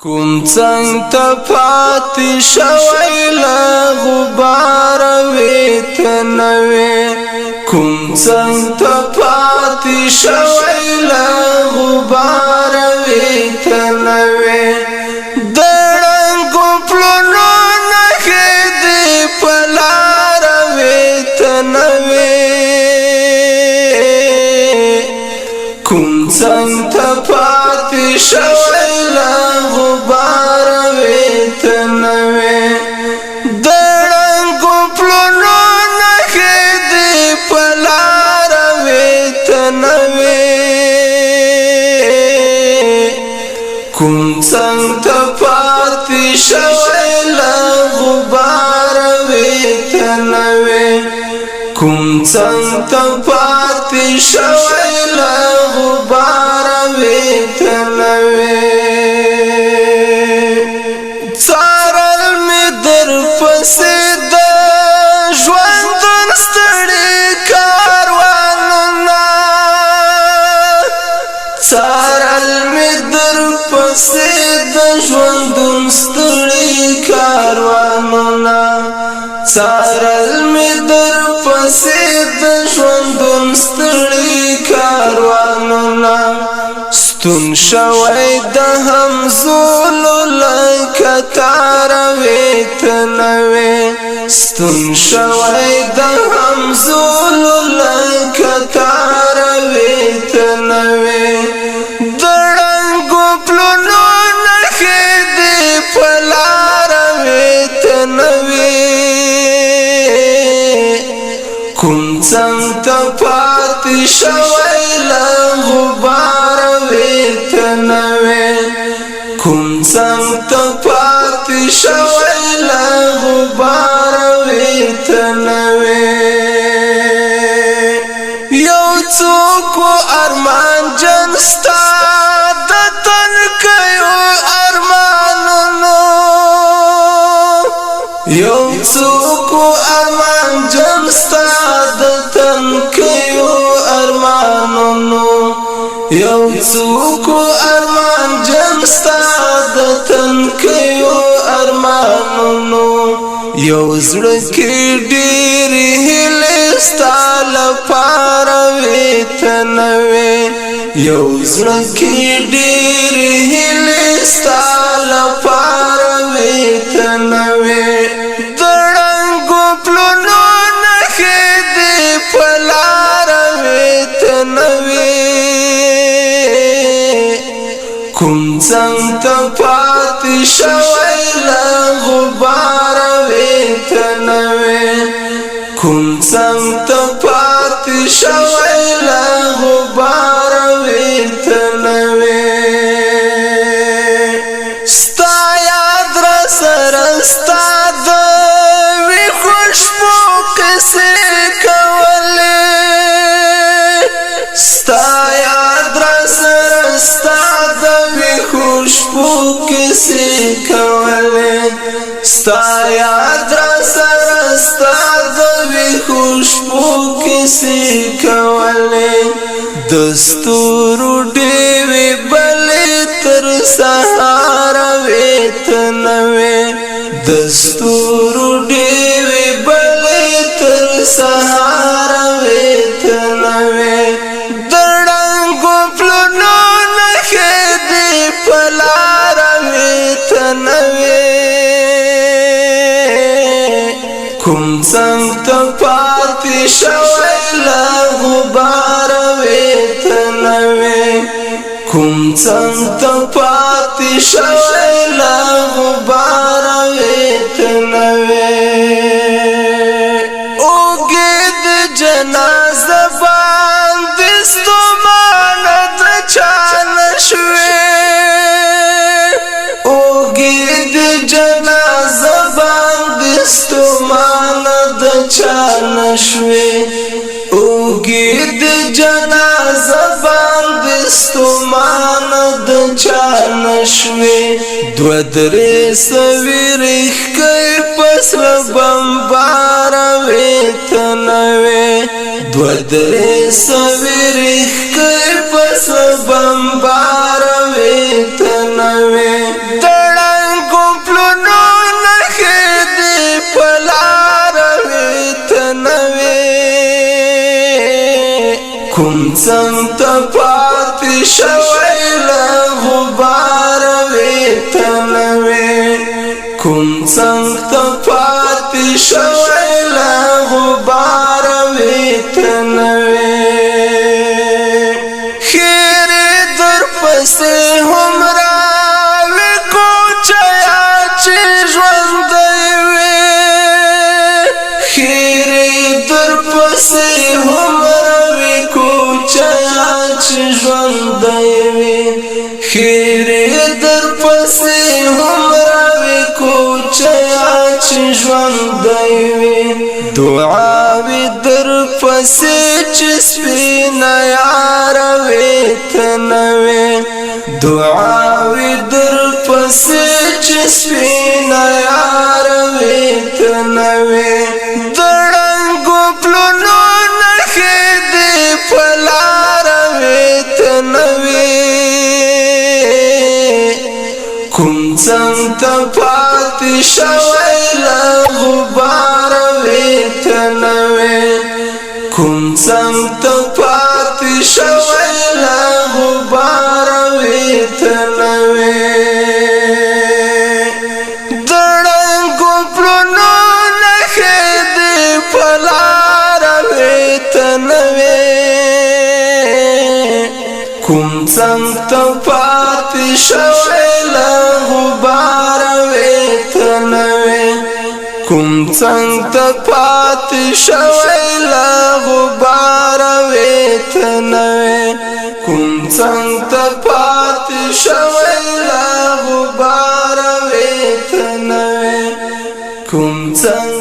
کوم څنګ ته پاتې شوی له غبار وې ته نه وې کوم څنګ ته پاتې شوی له غبار وې ته نه وې د ړنګو پلونو نښې دې په لاره وې ته نه وې کوم څنګ ته پاتې شوی له غبار وې ته نه وې د ړنګو پلونو نښې دې په لاره وې ته نه وې کوم څنګ ته پاتې شوی له غبار وې ته نه وې کوم څنګ ته پاتې شوی له غبار وې ته نه وې څارل مې در پسې د ژوندون ستړي کاروانونه څارل مې در پسې د ژوندون ستړي کاروانونه څارل مې در پسې د ژوندون ستړي کاروانونه ستون شوی د همزولو لکه تاره وې ته نه وې ستون شوی د همزولو لکه تاره وې ته نه وې د ړنګو پلونو نښې دې په لاره وې ته نه وې کوم څنګ ته پاتې شوی له غبار وې ته نه وې کوم څنګ ته پاتې شوی له غبار وې ته نه وې یو څوک ارمان جن ستا د تنکیو ارمانونو یو څوک ارمان جن ستا د تنکیو ارمانونو یو څوک ارمان جن ستا د تنکیو ارمانونو یو زړه کې ډېرې هیلې ستا لپاره وې ته نه وې یو زړه کې ډېرې هیلې ستا لپاره وې ته نه وې د ړنګو پلونو نښې دې په لاره وې ته نه وې کوم څنګ ته پاتې شوی له غبار وې ته نه وې کوم څنګ ته پاتې شوی له غبار وې ته نه وې ستا یاد را سره ستا د ویښو شپو قصې کولې ستا یاد را سره ستا د ویښو شپو قصې کولې ستا یاد را سره ستا د ویښو شپو قصې کولې د ستورو ډېوې بلې تر سهاره وې ته نه وې د ستورو ډېوې بلې تر سهاره وې ته نه وې د ړنګو پلونو نښې دې په لاره وې ته نه وې کوم څنګ ته پاتې شوی له غبار وې ته نه وې کوم څنګ ته پاتې شوی له غبار وې ته نه وې اوږې د جنازه باندې ستومانه د چا نه شوې اوږې د جنازه باندې ستومانه د چا نه شوې اوږې د جنازه باندې ستومانه د چا نه شوې دوه درې سوي ریښکۍ په سره بمباره وې ته نه وې دوه درې سوي ریښکۍ په سره بمباره وې ته نه وې چې ژوندی وي خیرې در پسې هومره وي کوچیا چې ژوندی وي خیرې در پسې هومره وي کوچیا چې ژوندی وي دعاوې در پسې چې سپینه یاره وې ته نه وې دعاوې در پسې چې سپینه یاره وې ته نه وې د ړنګو پلونو نښې دې په لاره وې ته نه وې کوم څنګ ته پاتې شوی له غباره وې ته نه وې کوم څنګ ته پاتې شوی له غباره وې ته نه وې د ړنګو پلونو نښې دې په لاره وې ته نه وې کوم څنګ ته پاتې شوی له غباره وې ته نه وې کوم څنګ ته پاتې شوی له غباره وې ته نه وې کوم څنګ ته پاتې شوی له غباره وې ته نه وې کوم څنګ